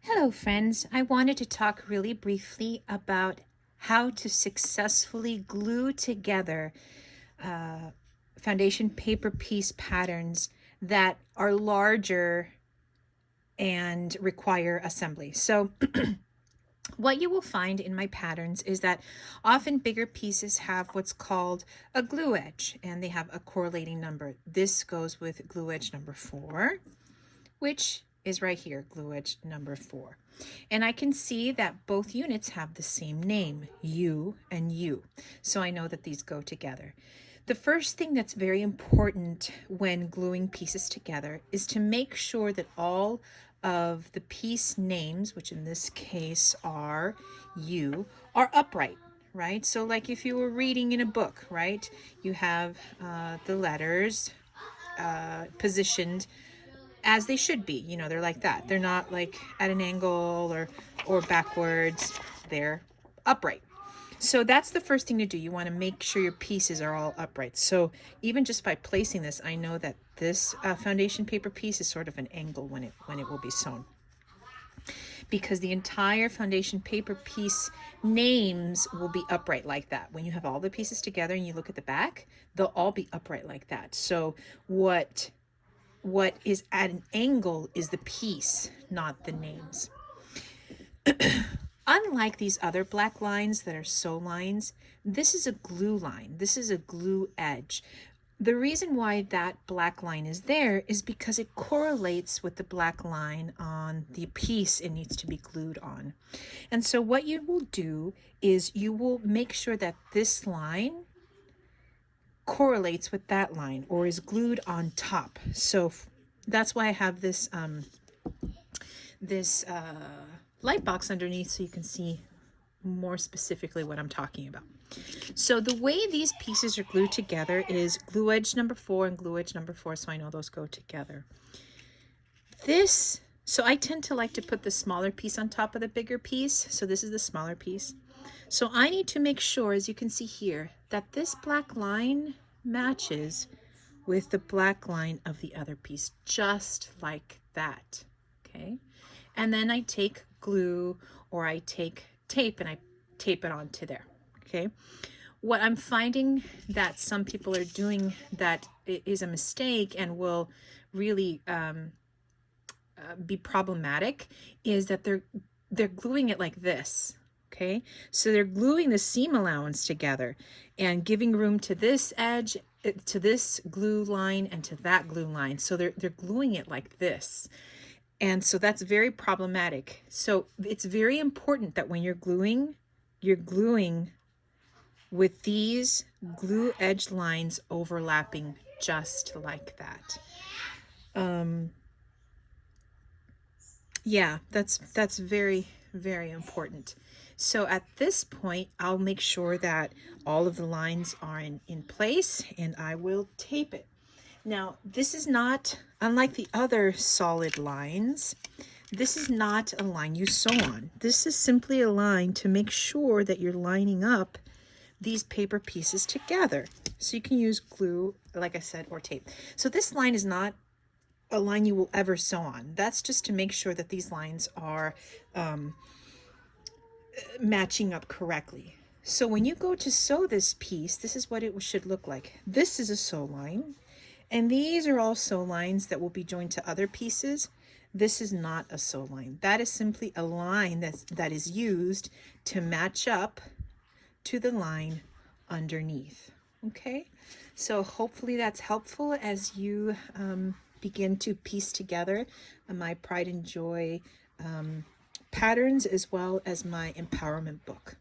Hello friends, I wanted to talk really briefly about how to successfully glue together foundation paper piece patterns that are larger and require assembly. So what you will find in my patterns is that often bigger pieces have what's called a glue edge, and they have a correlating number. This goes with glue edge number 4, which is right here, glue edge number 4. And I can see that both units have the same name, U and U. So I know that these go together. The first thing that's very important when gluing pieces together is to make sure that all of the piece names, which in this case are U, are upright, right? So like if you were reading in a book, right, you have the letters positioned as they should be. You know, they're like that. They're not like at an angle or backwards. They're upright. So that's the first thing to do. You want to make sure your pieces are all upright. So even just by placing this, I know that this foundation paper piece is sort of an angle when it will be sewn, because the entire foundation paper piece names will be upright like that. When you have all the pieces together and you look at the back, they'll all be upright like that. So what is at an angle is the piece, not the names. Unlike these other black lines that are sew lines, this is a glue line. This is a glue edge. The reason why that black line is there is because it correlates with the black line on the piece it needs to be glued on. And so what you will do is you will make sure that this line correlates with that line or is glued on top. So that's why I have this light box underneath, so you can see more specifically what I'm talking about. So the way these pieces are glued together is glue edge number 4 and glue edge number 4, so I know those go together. So I tend to like to put the smaller piece on top of the bigger piece. So this is the smaller piece. So I need to make sure, as you can see here, that this black line matches with the black line of the other piece, just like that, okay? And then I take glue or I take tape and I tape it onto there, okay? What I'm finding that some people are doing that is a mistake and will really be problematic is that they're gluing it like this, okay? So they're gluing the seam allowance together and giving room to this edge, to this glue line, and to that glue line. So they're gluing it like this. And so that's very problematic. So it's very important that when you're gluing with these glue edge lines overlapping just like that. Yeah, that's very, very important. So at this point, I'll make sure that all of the lines are in place, and I will tape it. Now, this is not, unlike the other solid lines, this is not a line you sew on. This is simply a line to make sure that you're lining up these paper pieces together. So you can use glue, like I said, or tape. So this line is not a line you will ever sew on. That's just to make sure that these lines are matching up correctly. So when you go to sew this piece, this is what it should look like. This is a sew line, and these are all sew lines that will be joined to other pieces. This is not a sew line. That is simply a line that is used to match up to the line underneath. Okay, so hopefully that's helpful as you begin to piece together my Pride and Joy patterns as well as my empowerment book.